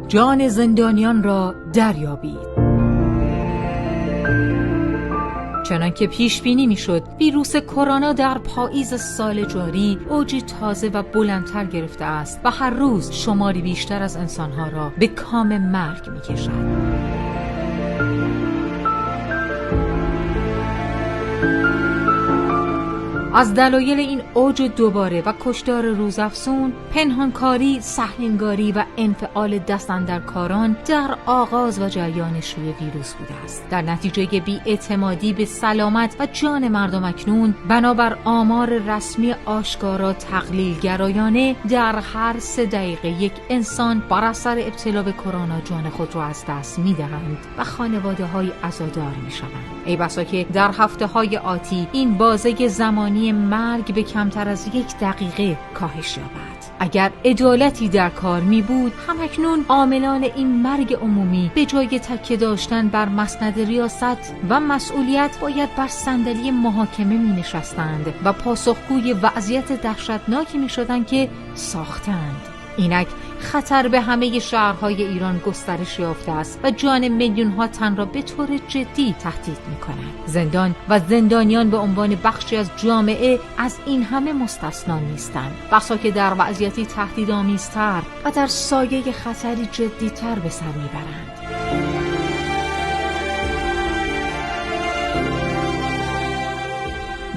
جان زندانیان را دریابید. چنانکه پیش بینی میشد، ویروس کرونا در پاییز سال جاری اوجی تازه و بلندتر گرفته است و هر روز شماری بیشتر از انسانها را به کام مرگ میکشد. از دلایل این اوج دوباره و کشتار روزافزون، پنهانکاری، سهلنگاری و انفعال دستاندرکاران در آغاز و جریان شیوع ویروس بوده است. در نتیجه بی‌اعتمادی به سلامت و جان مردم اکنون، بنابر آمار رسمی آشکارا تقلیل‌گرایانه، در هر 3 دقیقه یک انسان بر اثر ابتلا به کرونا جان خود را از دست می‌دهند و خانواده‌های عزادار می‌شوند. ای بسا که در هفته‌های آتی این بازه زمانی مرگ به کمتر از 1 دقیقه کاهش یابد. اگر عدالتی در کار می بود، همکنون عاملان این مرگ عمومی به جای تکیه داشتن بر مسند ریاست و مسئولیت باید بر صندلی محاکمه می نشستند و پاسخگوی وضعیت دهشتناکی می شدند که ساختند. اینک خطر به همه شهرهای ایران گسترش یافته است و جان میلیون‌ها تن را به طور جدی تهدید می‌کند. زندان و زندانیان به عنوان بخشی از جامعه از این همه مستثنا نیستند، بسا که در وضعیتی تهدیدآمیزتر و در سایه خطری جدی‌تر به سر می‌برند.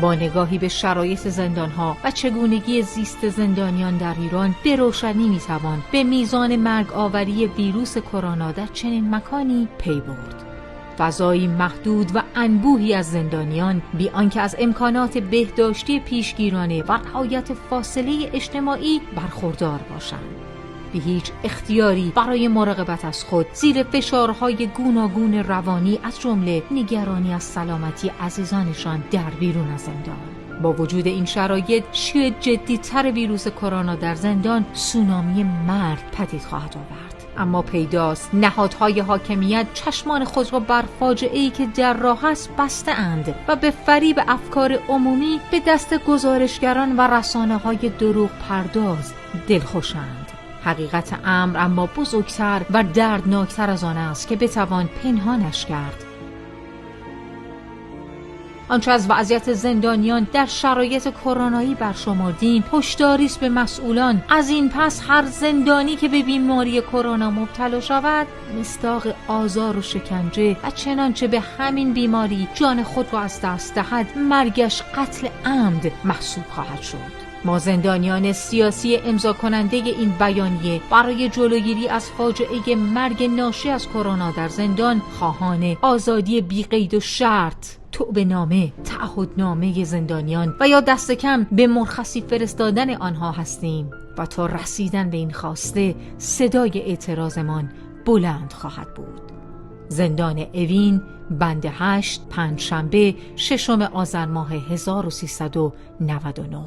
با نگاهی به شرایط زندانها و چگونگی زیست زندانیان در ایران، به روشنی میتوان به میزان مرگ آوری ویروس کرونا در چنین مکانی پی برد. فضایی محدود و انبوهی از زندانیان بی آنکه از امکانات بهداشتی پیشگیرانه و رعایت فاصله اجتماعی برخوردار باشند، به هیچ اختیاری برای مراقبت از خود زیر فشارهای گوناگون روانی از جمله نگرانی از سلامتی عزیزانشان در بیرون از زندان. با وجود این شرایط، شیوع جدی‌تر ویروس کرونا در زندان سونامی مرگ پدید خواهد آورد. اما پیداست نهادهای حاکمیت چشمان خود را بر فاجعه‌ای که در راه است بسته اند و به فریب افکار عمومی به دست گزارشگران و رسانه‌های دروغ پرداز دلخوشند. حقیقت امر اما بزرگتر و دردناکتر از آن است که بتوان پنهانش کرد. آنچه از وضعیت زندانیان در شرایط کرونایی برشمردیم، هشداری است به مسئولان. از این پس هر زندانی که به بیماری کرونا مبتلا شود، مصداق آزار و شکنجه و چنانچه به همین بیماری جان خود را از دست دهد، مرگش قتل عمد محسوب خواهد شد. ما زندانیان سیاسی امضا کننده این بیانیه برای جلوگیری از فاجعه مرگ ناشی از کرونا در زندان، خواهان آزادی بی قید و شرط، توبه‌نامه، تعهدنامه زندانیان و یا دست کم به مرخصی فرستادن آنها هستیم و تا رسیدن به این خواسته صدای اعتراضمان بلند خواهد بود. زندان اوین، بند 8، پنجشنبه 6 آذر ماه 1399.